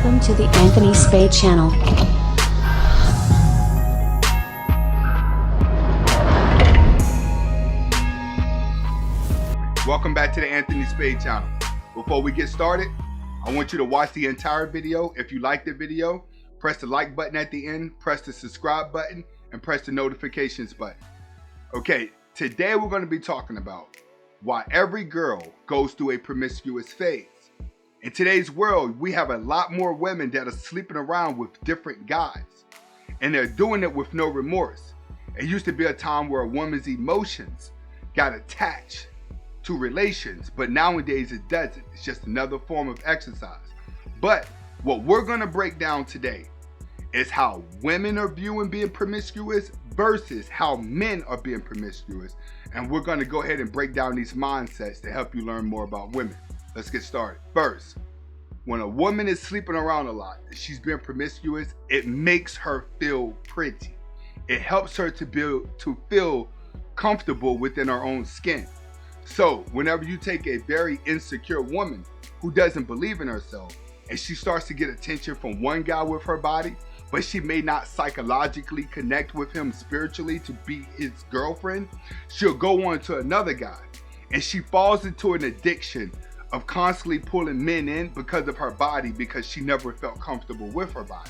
Welcome to the Anthony Spade channel. Welcome back to the Anthony Spade channel. Before we get started, I want you to watch the entire video. If you like the video, press the like button at the end, press the subscribe button, and press the notifications button. Okay, today we're going to be talking about why every girl goes through a promiscuous phase. In today's world, we have a lot more women that are sleeping around with different guys, and they're doing it with no remorse. It used to be a time where a woman's emotions got attached to relations, but nowadays it doesn't. It's just another form of exercise. But what we're going to break down today is how women are viewing being promiscuous versus how men are being promiscuous. And we're going to go ahead and break down these mindsets to help you learn more about women. Let's get started. First, when a woman is sleeping around a lot, she's being promiscuous, it makes her feel pretty. It helps her to feel comfortable within her own skin. So whenever you take a very insecure woman who doesn't believe in herself and she starts to get attention from one guy with her body, but she may not psychologically connect with him spiritually to be his girlfriend, she'll go on to another guy, and she falls into an addiction of constantly pulling men in because of her body, because she never felt comfortable with her body.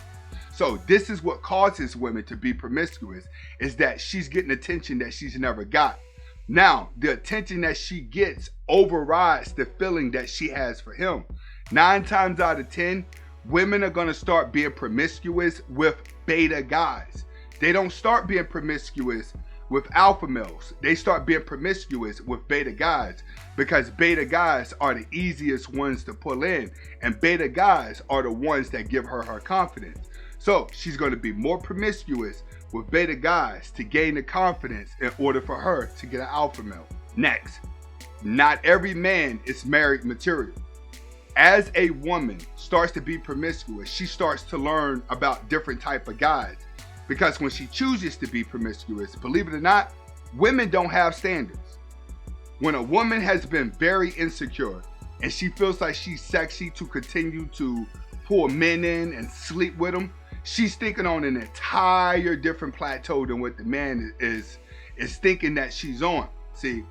So this is what causes women to be promiscuous, is that she's getting attention that she's never got. Now, the attention that she gets overrides the feeling that she has for him. 9 times out of 10, women are going to start being promiscuous with beta guys. They don't start being promiscuous with alpha males. They start being promiscuous with beta guys because beta guys are the easiest ones to pull in, and beta guys are the ones that give her her confidence. So she's going to be more promiscuous with beta guys to gain the confidence in order for her to get an alpha male. Next, not every man is married material. As a woman starts to be promiscuous, she starts to learn about different type of guys, because when she chooses to be promiscuous, believe it or not, women don't have standards. When a woman has been very insecure and she feels like she's sexy to continue to pull men in and sleep with them, she's thinking on an entire different plateau than what the man is thinking that she's on. See,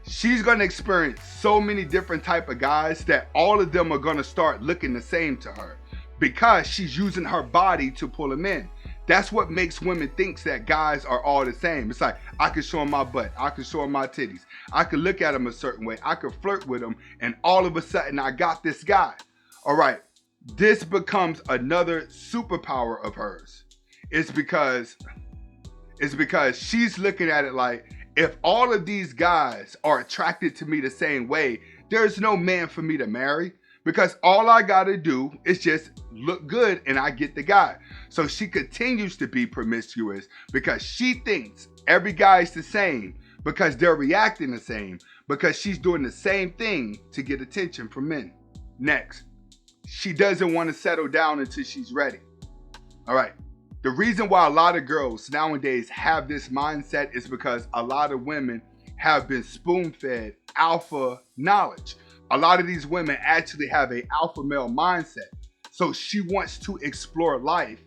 she's going to experience so many different type of guys that all of them are going to start looking the same to her because she's using her body to pull them in. That's what makes women think that guys are all the same. It's like, I can show them my butt, I can show them my titties, I can look at them a certain way, I can flirt with them, and all of a sudden I got this guy. All right, this becomes another superpower of hers. It's because she's looking at it like, if all of these guys are attracted to me the same way, there's no man for me to marry, because all I gotta do is just look good and I get the guy. So she continues to be promiscuous because she thinks every guy is the same, because they're reacting the same, because she's doing the same thing to get attention from men. Next, she doesn't want to settle down until she's ready. All right. The reason why a lot of girls nowadays have this mindset is because a lot of women have been spoon-fed alpha knowledge. A lot of these women actually have an alpha male mindset. So she wants to explore life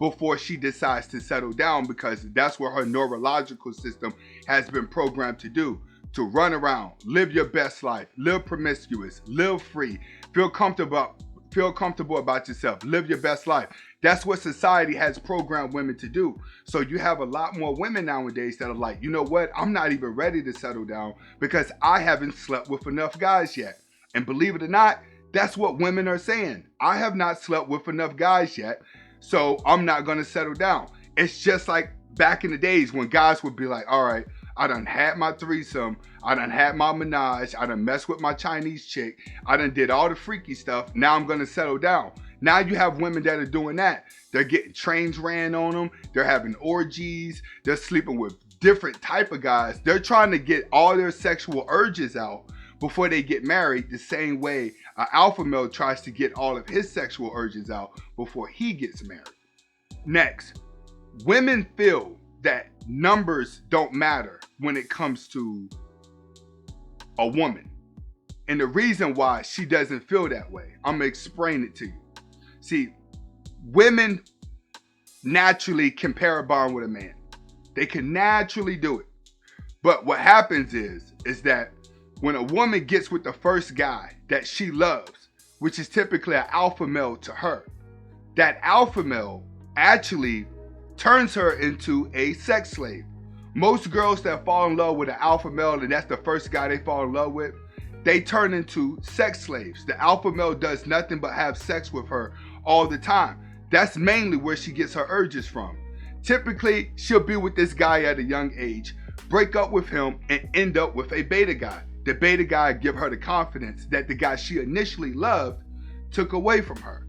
before she decides to settle down, because that's what her neurological system has been programmed to do. To run around, live your best life, live promiscuous, live free, feel comfortable about yourself, live your best life. That's what society has programmed women to do. So you have a lot more women nowadays that are like, you know what, I'm not even ready to settle down because I haven't slept with enough guys yet. And believe it or not, that's what women are saying. I have not slept with enough guys yet, so I'm not going to settle down. It's just like back in the days when guys would be like, all right, I done had my threesome, I done had my menage, I done messed with my Chinese chick, I done did all the freaky stuff, now I'm gonna settle down. Now you have women that are doing that. They're getting trains ran on them, they're having orgies, they're sleeping with different type of guys. They're trying to get all their sexual urges out before they get married, the same way an alpha male tries to get all of his sexual urges out before he gets married. Next, women feel that numbers don't matter when it comes to a woman. And the reason why she doesn't feel that way, I'm gonna explain it to you. See, women naturally can pair a bond with a man. They can naturally do it. But what happens is that when a woman gets with the first guy that she loves, which is typically an alpha male to her, that alpha male actually turns her into a sex slave. Most girls that fall in love with an alpha male and that's the first guy they fall in love with, they turn into sex slaves. The alpha male does nothing but have sex with her all the time. That's mainly where she gets her urges from. Typically, she'll be with this guy at a young age, break up with him, and end up with a beta guy. The beta guy give her the confidence that the guy she initially loved took away from her.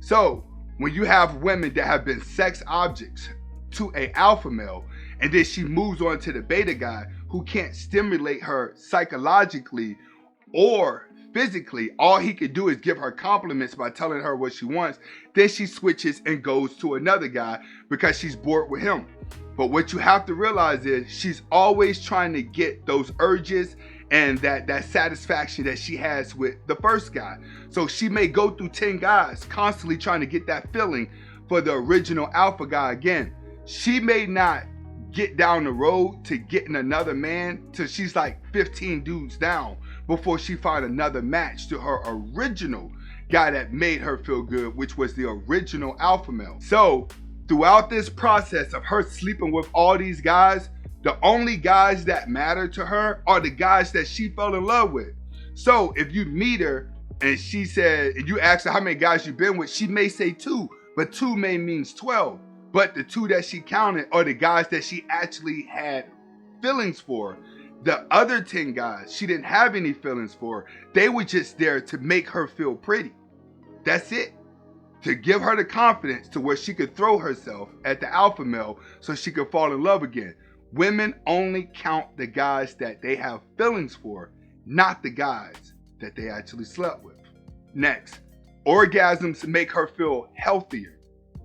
So, when you have women that have been sex objects to a alpha male, and then she moves on to the beta guy who can't stimulate her psychologically or physically, all he could do is give her compliments by telling her what she wants, then she switches and goes to another guy because she's bored with him. But what you have to realize is she's always trying to get those urges and that satisfaction that she has with the first guy. So she may go through 10 guys constantly trying to get that feeling for the original alpha guy again. She may not get down the road to getting another man till she's like 15 dudes down before she find another match to her original guy that made her feel good, which was the original alpha male. So throughout this process of her sleeping with all these guys, the only guys that matter to her are the guys that she fell in love with. So if you meet her and she said, and you ask her how many guys you've been with, she may say 2, but 2 may means 12. But the 2 that she counted are the guys that she actually had feelings for. The other 10 guys she didn't have any feelings for. They were just there to make her feel pretty. That's it. To give her the confidence to where she could throw herself at the alpha male so she could fall in love again. Women only count the guys that they have feelings for, not the guys that they actually slept with. Next, orgasms make her feel healthier,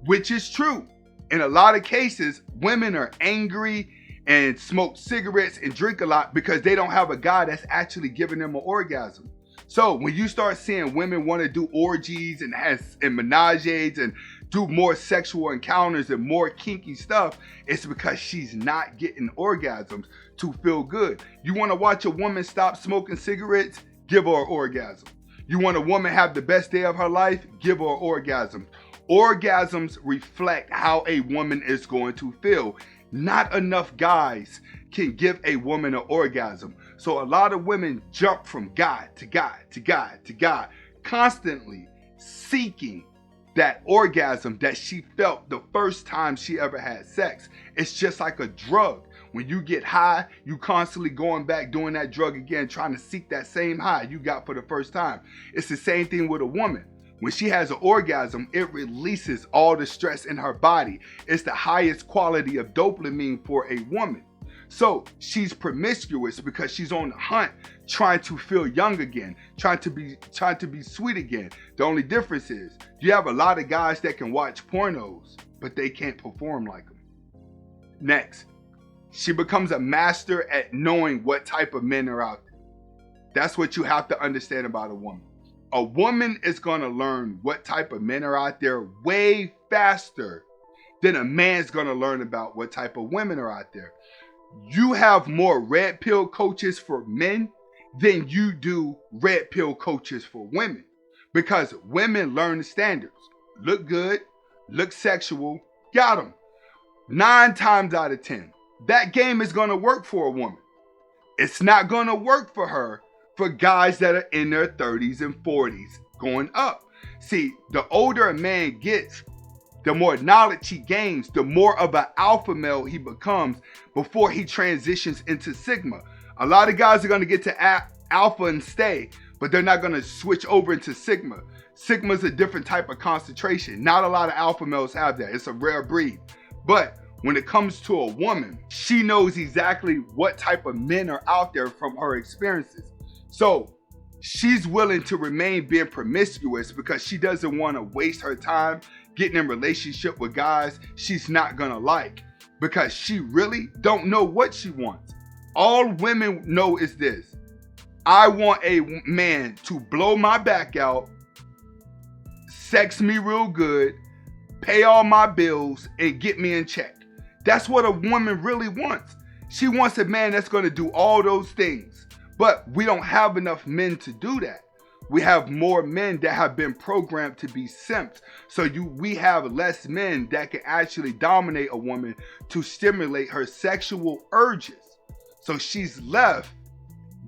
which is true. In a lot of cases, women are angry and smoke cigarettes and drink a lot because they don't have a guy that's actually giving them an orgasm. So when you start seeing women want to do orgies and menages and do more sexual encounters and more kinky stuff, it's because she's not getting orgasms to feel good. You want to watch a woman stop smoking cigarettes? Give her an orgasm. You want a woman have the best day of her life? Give her an orgasm. Orgasms reflect how a woman is going to feel. Not enough guys can give a woman an orgasm. So a lot of women jump from guy to guy to guy to guy, constantly seeking that orgasm that she felt the first time she ever had sex. It's just like a drug. When you get high, you constantly going back doing that drug again, trying to seek that same high you got for the first time. It's the same thing with a woman. When she has an orgasm, it releases all the stress in her body. It's the highest quality of dopamine for a woman. So she's promiscuous because she's on the hunt, trying to feel young again, trying to be sweet again. The only difference is you have a lot of guys that can watch pornos, but they can't perform like them. Next, she becomes a master at knowing what type of men are out there. That's what you have to understand about a woman. A woman is going to learn what type of men are out there way faster than a man's going to learn about what type of women are out there. You have more red pill coaches for men than you do red pill coaches for women, because women learn the standards. Look good, look sexual, got them. 9 times out of 10, that game is going to work for a woman. It's not going to work for her for guys that are in their 30s and 40s going up. See, the older a man gets, the more knowledge he gains, the more of an alpha male he becomes before he transitions into sigma. A lot of guys are going to get to alpha and stay, but they're not going to switch over into sigma. Sigma is a different type of concentration. Not a lot of alpha males have that. It's a rare breed. But when it comes to a woman, she knows exactly what type of men are out there from her experiences. So she's willing to remain being promiscuous because she doesn't want to waste her time getting in relationship with guys she's not gonna like, because she really don't know what she wants. All women know is this: I want a man to blow my back out, sex me real good, pay all my bills, and get me in check. That's what a woman really wants. She wants a man that's going to do all those things. But we don't have enough men to do that. We have more men that have been programmed to be simps. So we have less men that can actually dominate a woman to stimulate her sexual urges. So she's left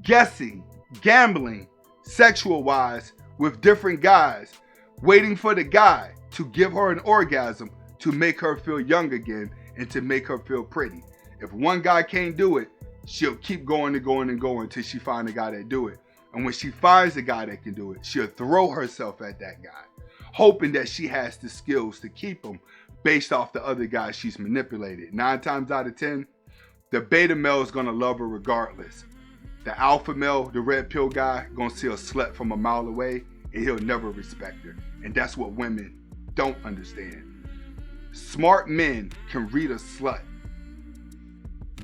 guessing, gambling, sexual-wise, with different guys, waiting for the guy to give her an orgasm to make her feel young again and to make her feel pretty. If one guy can't do it, she'll keep going and going and going until she finds a guy that do it. And when she finds a guy that can do it, she'll throw herself at that guy, hoping that she has the skills to keep him based off the other guys she's manipulated. 9 times out of 10, the beta male is gonna love her regardless. The alpha male, the red pill guy, gonna see a slut from a mile away and he'll never respect her. And that's what women don't understand. Smart men can read a slut.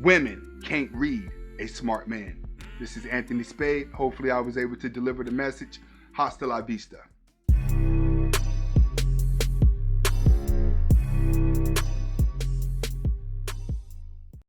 Women can't read a smart man. This is Anthony Spade. Hopefully I was able to deliver the message. Hasta la vista.